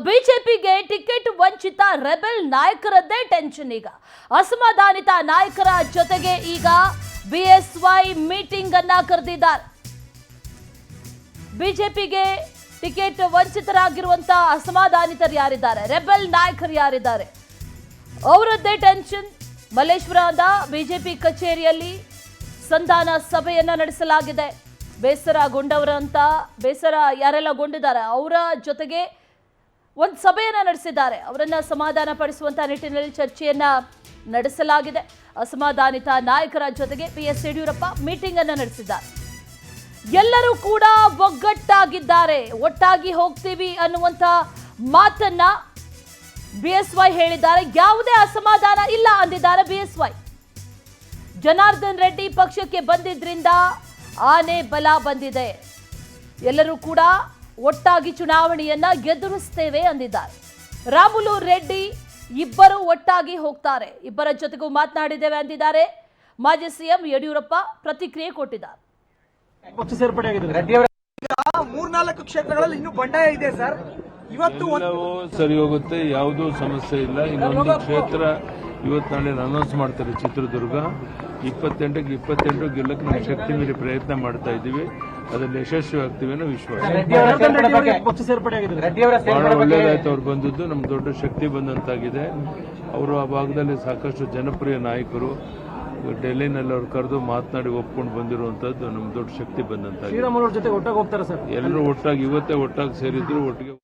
ಬಿಜೆಪಿಗೆ ಟಿಕೆಟ್ ವಂಚಿತ rebel ನಾಯಕರದ್ದೇ tension. ಈಗ ಅಸಮಾಧಾನಿತ ನಾಯಕರ ಜೊತೆಗೆ ಈಗ ಬಿಎಸ್ವೈ ಮೀಟಿಂಗ್ ಅನ್ನ ಕರೆದಿದ್ದಾರೆ. ಬಿಜೆಪಿಗೆ ಟಿಕೆಟ್ ವಂಚಿತರಾಗಿರುವಂತಹ ಅಸಮಾಧಾನಿತರು ಯಾರಿದ್ದಾರೆ, ರೆಬೆಲ್ ನಾಯಕರು ಯಾರಿದ್ದಾರೆ, ಅವರದ್ದೇ ಟೆನ್ಷನ್. ಮಲ್ಲೇಶ್ವರದ ಬಿಜೆಪಿ ಕಚೇರಿಯಲ್ಲಿ ಸಂಧಾನ ಸಭೆಯನ್ನ ನಡೆಸಲಾಗಿದೆ. ಬೇಸರ ಯಾರೆಲ್ಲ ಗೊಂಡಿದ್ದಾರೆ ಅವರ ಜೊತೆಗೆ ಒಂದು ಸಭೆಯನ್ನ ನಡೆಸಿದ್ದಾರೆ. ಅವರನ್ನ ಸಮಾಧಾನ ಪಡಿಸುವಂತ ನಿಟ್ಟಿನಲ್ಲಿ ಚರ್ಚೆಯನ್ನ ನಡೆಸಲಾಗಿದೆ. ಅಸಮಾಧಾನಿತ ನಾಯಕರ ಜೊತೆಗೆ ಬಿಎಸ್ ಯಡಿಯೂರಪ್ಪ ಮೀಟಿಂಗ್ ಅನ್ನ ನಡೆಸಿದ್ದಾರೆ. ಎಲ್ಲರೂ ಕೂಡ ಒಗ್ಗಟ್ಟಾಗಿದ್ದಾರೆ, ಒಟ್ಟಾಗಿ ಹೋಗ್ತೀವಿ ಅನ್ನುವಂತ ಮಾತನ್ನ ಬಿಎಸ್ವೈ ಹೇಳಿದ್ದಾರೆ. ಯಾವುದೇ ಅಸಮಾಧಾನ ಇಲ್ಲ ಅಂದಿದ್ದಾರೆ ಬಿಎಸ್ವೈ. ಜನಾರ್ದನ್ ರೆಡ್ಡಿ ಪಕ್ಷಕ್ಕೆ ಬಂದಿದ್ರಿಂದ ಆನೆ ಬಲ ಬಂದಿದೆ, ಎಲ್ಲರೂ ಕೂಡ ಒಟ್ಟಾಗಿ ಚುನಾವಣೆಯನ್ನ ಎದುರಿಸ್ತೇವೆ ಅಂದಿದ್ದಾರೆ. ರಾಮುಲು ರೆಡ್ಡಿ ಇಬ್ಬರು ಒಟ್ಟಾಗಿ ಹೋಗ್ತಾರೆ, ಇಬ್ಬರ ಜೊತೆಗೂ ಮಾತನಾಡಿದ್ದೇವೆ ಅಂದಿದ್ದಾರೆ. ಮಾಜಿ ಸಿಎಂ ಯಡಿಯೂರಪ್ಪ ಪ್ರತಿಕ್ರಿಯೆ ಕೊಟ್ಟಿದ್ದಾರೆ. ಪಕ್ಷ ಸೇರ್ಪಡೆಯಾಗಿದೆ. ಮೂರ್ನಾಲ್ಕು ಕ್ಷೇತ್ರಗಳಲ್ಲಿ ಇನ್ನೂ ಬಂಡಾಯ ಇದೆ ಸರ್. ಇವತ್ತು ಎಲ್ಲವೂ ಸರಿ ಹೋಗುತ್ತೆ, ಯಾವುದೂ ಸಮಸ್ಯೆ ಇಲ್ಲ. ಇನ್ನೊಂದು ಕ್ಷೇತ್ರ ಇವತ್ತು ನಾಳೆ ಅನೌನ್ಸ್ ಮಾಡ್ತಾರೆ. ಚಿತ್ರದುರ್ಗ 28ಕ್ಕೆ 28 ಗೆಲ್ಲಕ್ಕೆ ನಾವು ಶಕ್ತಿ ಮೀರಿ ಪ್ರಯತ್ನ ಮಾಡ್ತಾ ಇದ್ದೀವಿ. ಅದರಲ್ಲಿ ಯಶಸ್ವಿ ಆಗ್ತೀವಿ ಅನ್ನೋ ವಿಶ್ವಾಸ. ಪಕ್ಷ ಸೇರ್ಪಡೆಯಾಗಿದೆ. ಬಹಳ ಒಳ್ಳೇದಾಯ್ತು ಅವ್ರು ಬಂದದ್ದು, ನಮ್ಗೆ ದೊಡ್ಡ ಶಕ್ತಿ ಬಂದಂತಾಗಿದೆ. ಅವರು ಆ ಭಾಗದಲ್ಲಿ ಸಾಕಷ್ಟು ಜನಪ್ರಿಯ ನಾಯಕರು. ಡೆಲ್ಲಿನಲ್ಲಿ ಅವ್ರು ಕರೆದು ಮಾತನಾಡಿ ಒಪ್ಕೊಂಡು ಬಂದಿರುವಂತದ್ದು ನಮ್ಗೆ ದೊಡ್ಡ ಶಕ್ತಿ ಬಂದಂತಾಗಿದೆ. ಶ್ರೀರಾಮುಲು ಜೊತೆ ಒಟ್ಟಾಗಿ ಹೋಗ್ತಾರೆ ಸರ್. ಎಲ್ಲರೂ ಒಟ್ಟಾಗಿ ಇವತ್ತೇ ಒಟ್ಟಾಗಿ ಸೇರಿದ್ರು, ಒಟ್ಟಿಗೆ